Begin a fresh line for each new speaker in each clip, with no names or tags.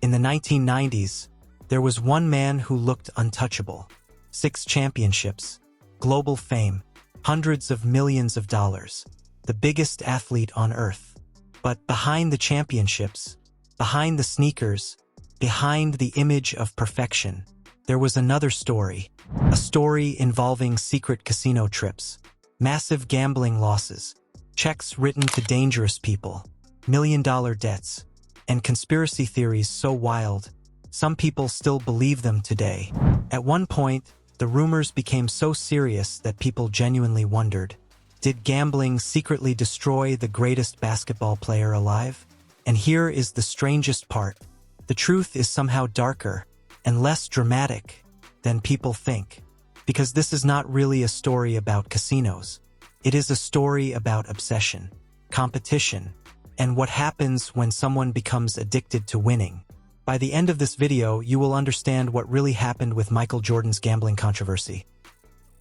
In the 1990s, there was one man who looked untouchable. 6 championships, global fame, hundreds of millions of dollars, the biggest athlete on earth. But behind the championships, behind the sneakers, behind the image of perfection, there was another story. A story involving secret casino trips, massive gambling losses, checks written to dangerous people, million-dollar debts, and conspiracy theories so wild, some people still believe them today. At one point, the rumors became so serious that people genuinely wondered, did gambling secretly destroy the greatest basketball player alive? And here is the strangest part. The truth is somehow darker and less dramatic than people think. Because this is not really a story about casinos. It is a story about obsession, competition, and what happens when someone becomes addicted to winning. By the end of this video, you will understand what really happened with Michael Jordan's gambling controversy.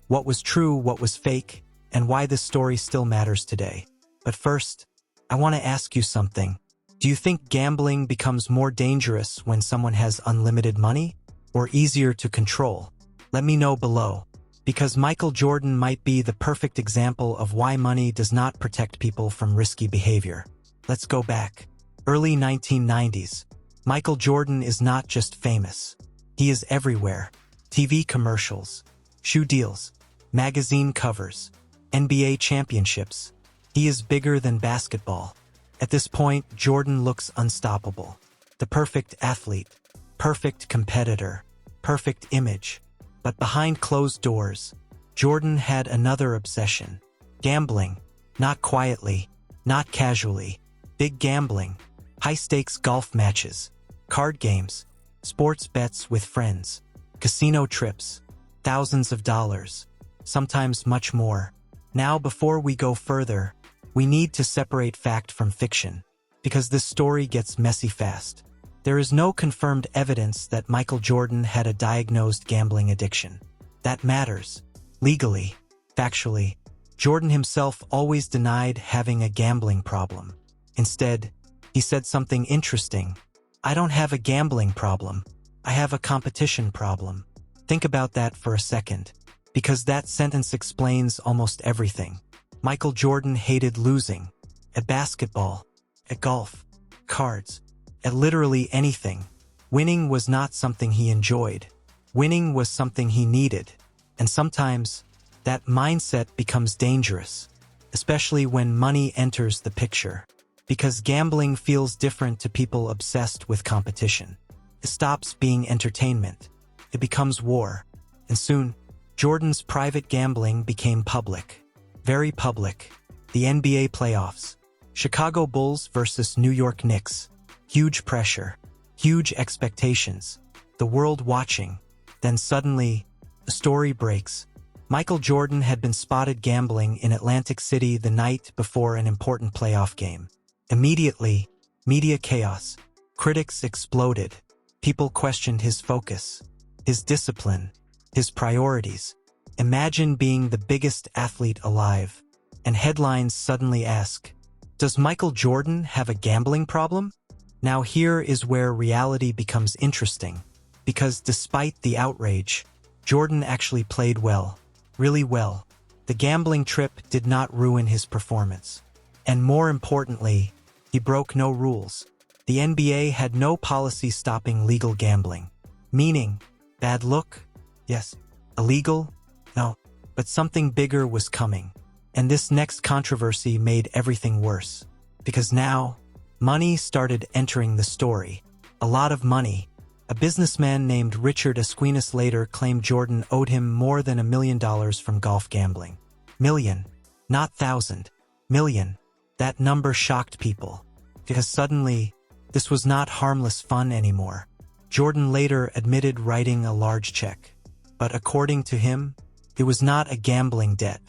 What was true, what was fake, and why this story still matters today. But first, I want to ask you something. Do you think gambling becomes more dangerous when someone has unlimited money, or easier to control? Let me know below. Because Michael Jordan might be the perfect example of why money does not protect people from risky behavior. Let's go back. Early 1990s. Michael Jordan is not just famous. He is everywhere. TV commercials, shoe deals, magazine covers, NBA championships. He is bigger than basketball. At this point, Jordan looks unstoppable. The perfect athlete, perfect competitor, perfect image. But behind closed doors, Jordan had another obsession. Gambling. Not quietly, not casually. Big gambling. High-stakes golf matches. Card games. Sports bets with friends. Casino trips. Thousands of dollars. Sometimes much more. Now, before we go further, we need to separate fact from fiction. Because this story gets messy fast. There is no confirmed evidence that Michael Jordan had a diagnosed gambling addiction. That matters. Legally, factually, Jordan himself always denied having a gambling problem. Instead, he said something interesting. I don't have a gambling problem. I have a competition problem. Think about that for a second. Because that sentence explains almost everything. Michael Jordan hated losing. At basketball, at golf, cards, at literally anything. Winning was not something he enjoyed. Winning was something he needed. And sometimes, that mindset becomes dangerous, especially when money enters the picture. Because gambling feels different to people obsessed with competition. It stops being entertainment. It becomes war. And soon, Jordan's private gambling became public. Very public. The NBA playoffs. Chicago Bulls versus New York Knicks. Huge pressure. Huge expectations. The world watching. Then suddenly, a story breaks. Michael Jordan had been spotted gambling in Atlantic City the night before an important playoff game. Immediately, media chaos. Critics exploded. People questioned his focus, his discipline, his priorities. Imagine being the biggest athlete alive, and headlines suddenly ask, does Michael Jordan have a gambling problem? Now here is where reality becomes interesting, because despite the outrage, Jordan actually played well, really well. The gambling trip did not ruin his performance. And more importantly, he broke no rules. The NBA had no policy stopping legal gambling. Meaning, bad look? Yes. Illegal? No. But something bigger was coming. And this next controversy made everything worse. Because now, money started entering the story. A lot of money. A businessman named Richard Esquinas later claimed Jordan owed him more than $1 million from golf gambling. Million. Not thousand. Million. That number shocked people. Because suddenly, this was not harmless fun anymore. Jordan later admitted writing a large check. But according to him, it was not a gambling debt.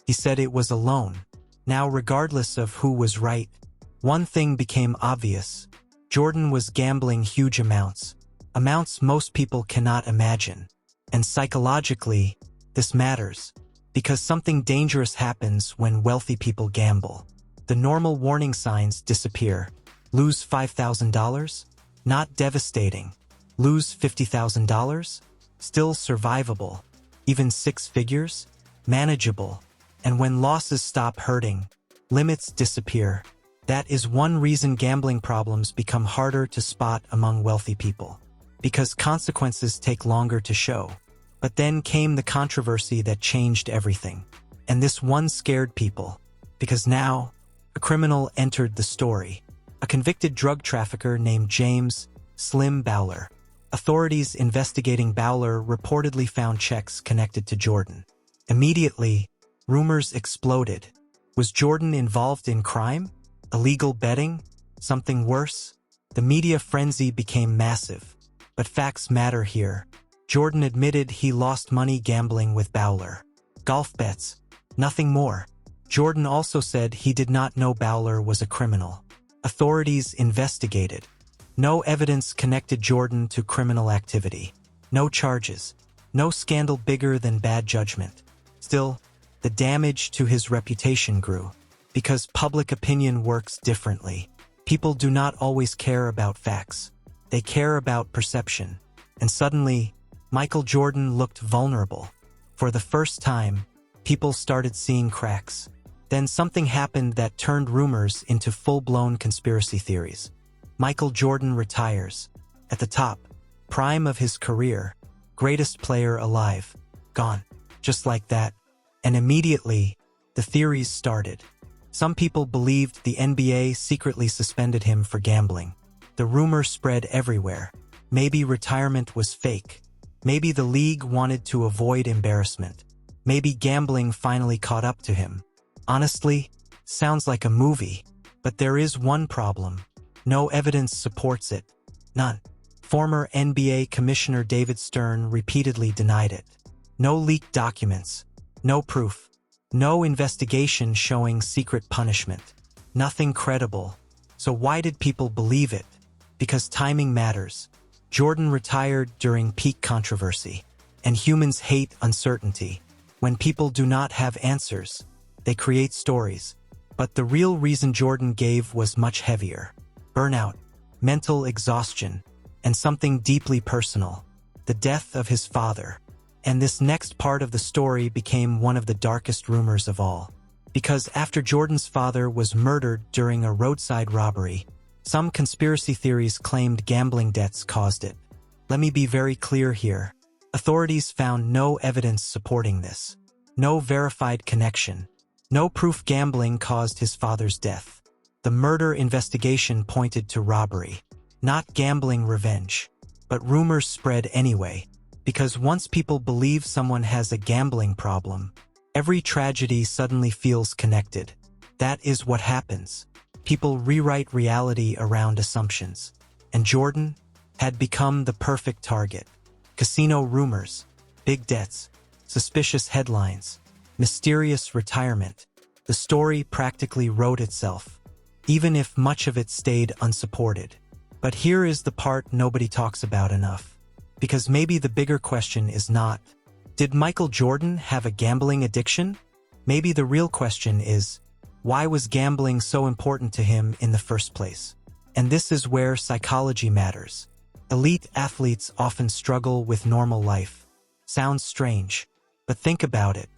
He said it was a loan. Now, regardless of who was right, one thing became obvious. Jordan was gambling huge amounts. Amounts most people cannot imagine. And psychologically, this matters. Because something dangerous happens when wealthy people gamble. The normal warning signs disappear. Lose $5,000? Not devastating. Lose $50,000? Still survivable. Even 6 figures? Manageable. And when losses stop hurting, limits disappear. That is one reason gambling problems become harder to spot among wealthy people. Because consequences take longer to show. But then came the controversy that changed everything. And this one scared people. Because now, a criminal entered the story. A convicted drug trafficker named James "Slim" Bouler. Authorities investigating Bouler reportedly found checks connected to Jordan. Immediately, rumors exploded. Was Jordan involved in crime? Illegal betting? Something worse? The media frenzy became massive. But facts matter here. Jordan admitted he lost money gambling with Bouler. Golf bets. Nothing more. Jordan also said he did not know Bouler was a criminal. Authorities investigated. No evidence connected Jordan to criminal activity. No charges. No scandal bigger than bad judgment. Still, the damage to his reputation grew. Because public opinion works differently. People do not always care about facts. They care about perception. And suddenly, Michael Jordan looked vulnerable. For the first time, people started seeing cracks. Then something happened that turned rumors into full-blown conspiracy theories. Michael Jordan retires. At the top, prime of his career, greatest player alive, gone. Just like that. And immediately, the theories started. Some people believed the NBA secretly suspended him for gambling. The rumor spread everywhere. Maybe retirement was fake. Maybe the league wanted to avoid embarrassment. Maybe gambling finally caught up to him. Honestly, sounds like a movie. But there is one problem. No evidence supports it. None. Former NBA Commissioner David Stern repeatedly denied it. No leaked documents. No proof. No investigation showing secret punishment. Nothing credible. So why did people believe it? Because timing matters. Jordan retired during peak controversy. And humans hate uncertainty. When people do not have answers, they create stories. But the real reason Jordan gave was much heavier. Burnout, mental exhaustion, and something deeply personal. The death of his father. And this next part of the story became one of the darkest rumors of all. Because after Jordan's father was murdered during a roadside robbery, some conspiracy theories claimed gambling debts caused it. Let me be very clear here. Authorities found no evidence supporting this. No verified connection. No proof gambling caused his father's death. The murder investigation pointed to robbery, not gambling revenge. But rumors spread anyway. Because once people believe someone has a gambling problem, every tragedy suddenly feels connected. That is what happens. People rewrite reality around assumptions. And Jordan had become the perfect target. Casino rumors, big debts, suspicious headlines, mysterious retirement. The story practically wrote itself, even if much of it stayed unsupported. But here is the part nobody talks about enough. Because maybe the bigger question is not, did Michael Jordan have a gambling addiction? Maybe the real question is, why was gambling so important to him in the first place? And this is where psychology matters. Elite athletes often struggle with normal life. Sounds strange, but think about it.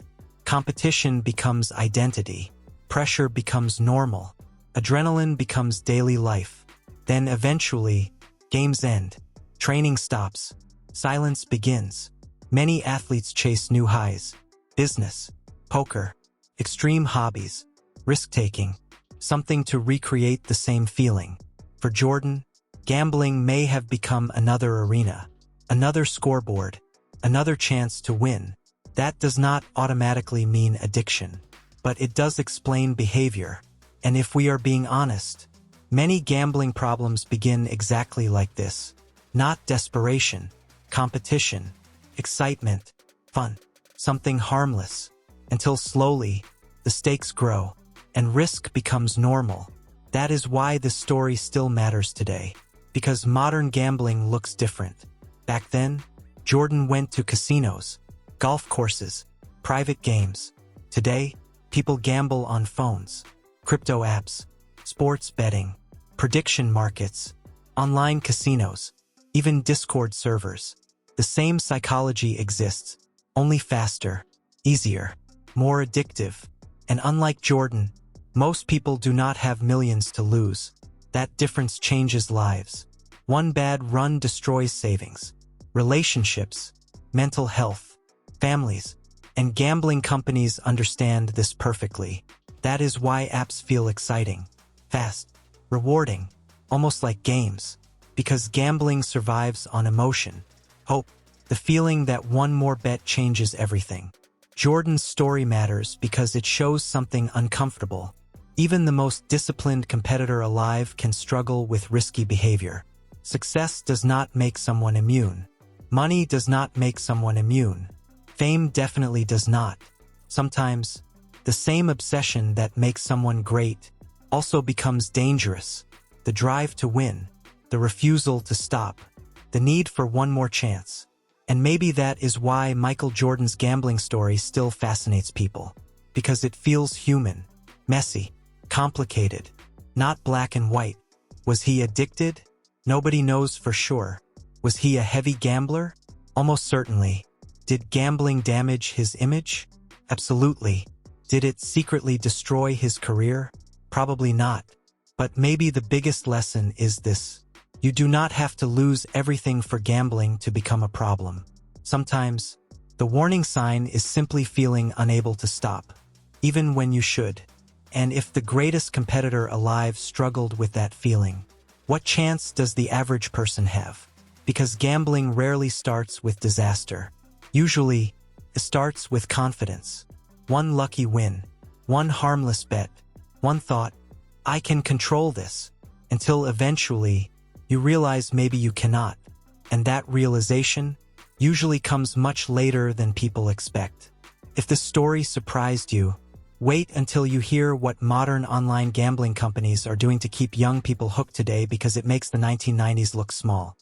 Competition becomes identity. Pressure becomes normal. Adrenaline becomes daily life. Then eventually, games end. Training stops. Silence begins. Many athletes chase new highs. Business, poker, extreme hobbies, risk-taking, something to recreate the same feeling. For Jordan, gambling may have become another arena, another scoreboard, another chance to win. That does not automatically mean addiction, but it does explain behavior. And if we are being honest, many gambling problems begin exactly like this. Not desperation, competition, excitement, fun, something harmless, until slowly, the stakes grow, and risk becomes normal. That is why this story still matters today, because modern gambling looks different. Back then, Jordan went to casinos, golf courses, private games. Today, people gamble on phones, crypto apps, sports betting, prediction markets. online casinos, even Discord servers. The same psychology exists, only faster, easier, more addictive. And unlike Jordan, most people do not have millions to lose. That difference changes lives. One bad run destroys savings, relationships, mental health, families, and gambling companies understand this perfectly. That is why apps feel exciting, fast, rewarding, almost like games, because gambling survives on emotion, hope, the feeling that one more bet changes everything. Jordan's story matters because it shows something uncomfortable. Even the most disciplined competitor alive can struggle with risky behavior. Success does not make someone immune. Money does not make someone immune. Fame definitely does not. Sometimes, the same obsession that makes someone great also becomes dangerous. The drive to win, the refusal to stop, the need for one more chance. And maybe that is why Michael Jordan's gambling story still fascinates people. Because it feels human, messy, complicated, not black and white. Was he addicted? Nobody knows for sure. Was he a heavy gambler? Almost certainly. Did gambling damage his image? Absolutely. Did it secretly destroy his career? Probably not. But maybe the biggest lesson is this. You do not have to lose everything for gambling to become a problem. Sometimes, the warning sign is simply feeling unable to stop, even when you should. And if the greatest competitor alive struggled with that feeling, what chance does the average person have? Because gambling rarely starts with disaster. Usually, it starts with confidence. One lucky win, one harmless bet, one thought, I can control this, until eventually, you realize maybe you cannot. And that realization usually comes much later than people expect. If the story surprised you, wait until you hear what modern online gambling companies are doing to keep young people hooked today, because it makes the 1990s look small.